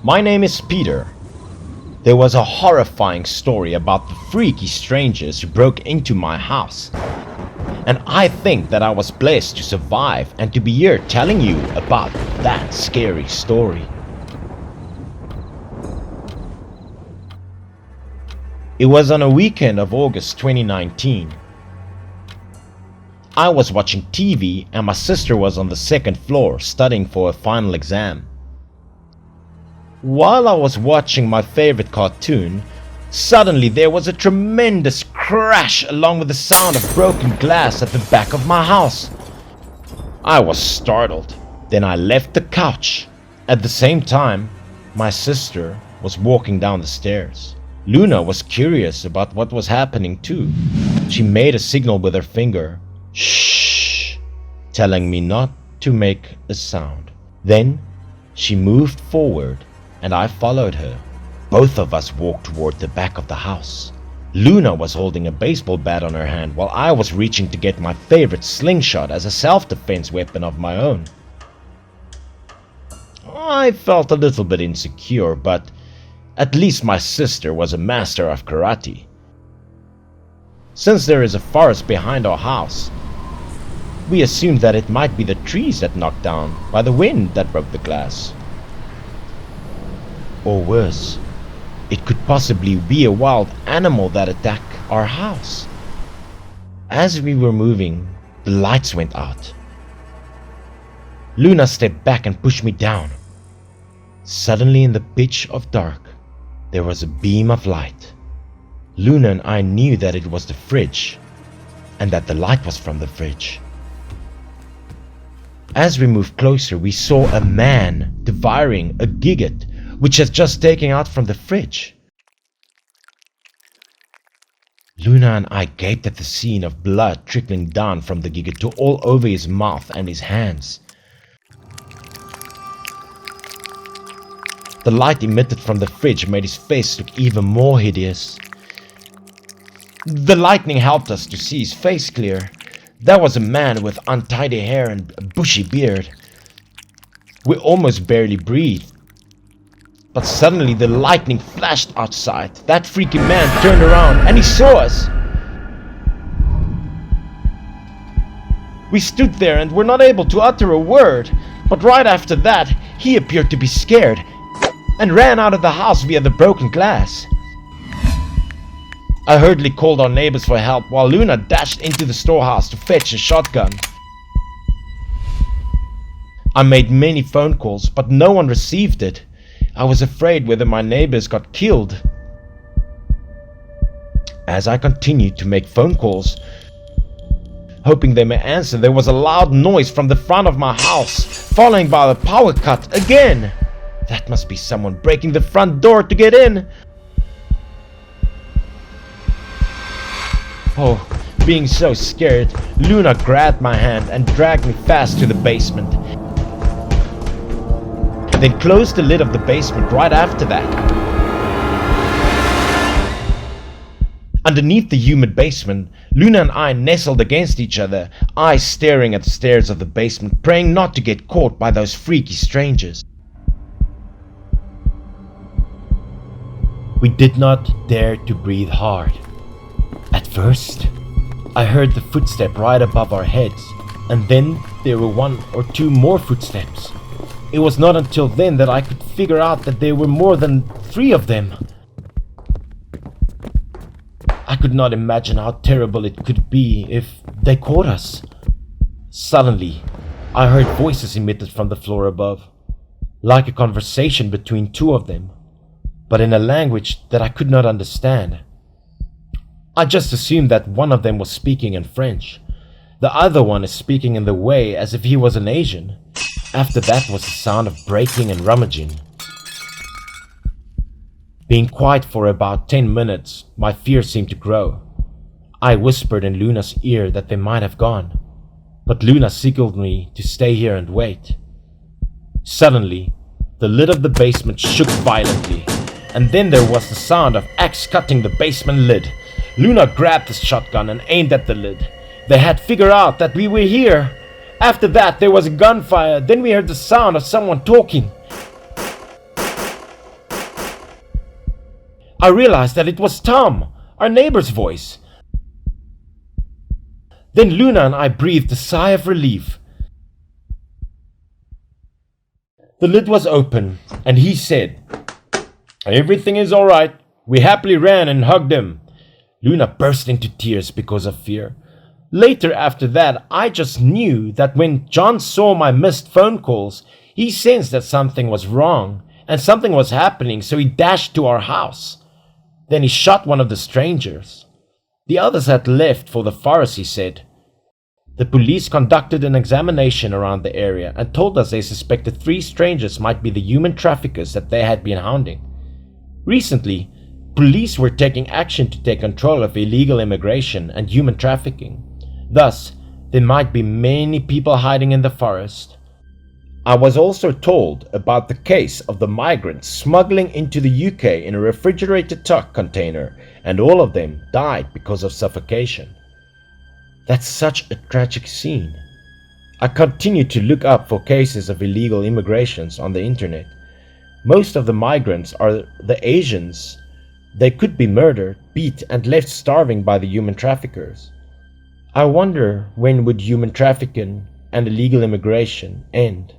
My name is Peter. There was a horrifying story about the freaky strangers who broke into my house. And I think that I was blessed to survive and to be here telling you about that scary story. It was on a weekend of August 2019. I was watching TV and my sister was on the second floor studying for a final exam. While I was watching my favorite cartoon, suddenly there was a tremendous crash along with the sound of broken glass at the back of my house. I was startled. Then I left the couch. At the same time, my sister was walking down the stairs. Luna was curious about what was happening too. She made a signal with her finger, shh, telling me not to make a sound. Then she moved forward and I followed her. Both of us walked toward the back of the house. Luna was holding a baseball bat on her hand while I was reaching to get my favorite slingshot as a self-defense weapon of my own. I felt a little bit insecure, but at least my sister was a master of karate. Since there is a forest behind our house, we assumed that it might be the trees that knocked down by the wind that broke the glass. Or worse, it could possibly be a wild animal that attacked our house. As we were moving, the lights went out. Luna stepped back and pushed me down. Suddenly in the pitch of dark, there was a beam of light. Luna and I knew that it was the fridge, and that the light was from the fridge. As we moved closer, we saw a man devouring a gigot which had just taken out from the fridge. Luna and I gaped at the scene of blood trickling down from the gigot to all over his mouth and his hands. The light emitted from the fridge made his face look even more hideous. The lightning helped us to see his face clear. That was a man with untidy hair and a bushy beard. We almost barely breathed. But suddenly the lightning flashed outside. That freaky man turned around and he saw us. We stood there and were not able to utter a word. But right after that, he appeared to be scared and ran out of the house via the broken glass. I hurriedly called our neighbors for help while Luna dashed into the storehouse to fetch a shotgun. I made many phone calls, but no one received it. I was afraid whether my neighbors got killed. As I continued to make phone calls, hoping they may answer, there was a loud noise from the front of my house, followed by the power cut again. That must be someone breaking the front door to get in. Oh, being so scared, Luna grabbed my hand and dragged me fast to the basement. Then closed the lid of the basement right after that. Underneath the humid basement, Luna and I nestled against each other, eyes staring at the stairs of the basement, praying not to get caught by those freaky strangers. We did not dare to breathe hard. At first, I heard the footstep right above our heads, and then there were one or two more footsteps. It was not until then that I could figure out that there were more than 3 of them. I could not imagine how terrible it could be if they caught us. Suddenly, I heard voices emitted from the floor above, like a conversation between 2 of them, but in a language that I could not understand. I just assumed that one of them was speaking in French. The other one is speaking in the way as if he was an Asian. After that was the sound of breaking and rummaging. Being quiet for about 10 minutes, my fear seemed to grow. I whispered in Luna's ear that they might have gone, but Luna signaled me to stay here and wait. Suddenly, the lid of the basement shook violently, and then there was the sound of axe cutting the basement lid. Luna grabbed the shotgun and aimed at the lid. They had figured out that we were here. After that, there was a gunfire. Then we heard the sound of someone talking. I realized that it was Tom, our neighbor's voice. Then Luna and I breathed a sigh of relief. The lid was open, and he said, "Everything is all right." We happily ran and hugged him. Luna burst into tears because of fear. Later after that, I just knew that when John saw my missed phone calls, he sensed that something was wrong and something was happening, so he dashed to our house. Then he shot one of the strangers. The others had left for the forest, he said. The police conducted an examination around the area and told us they suspected 3 strangers might be the human traffickers that they had been hounding. Recently, police were taking action to take control of illegal immigration and human trafficking. Thus, there might be many people hiding in the forest. I was also told about the case of the migrants smuggling into the UK in a refrigerated truck container, and all of them died because of suffocation. That's such a tragic scene. I continued to look up for cases of illegal immigrations on the internet. Most of the migrants are the Asians. They could be murdered, beat, and left starving by the human traffickers. I wonder, when would human trafficking and illegal immigration end?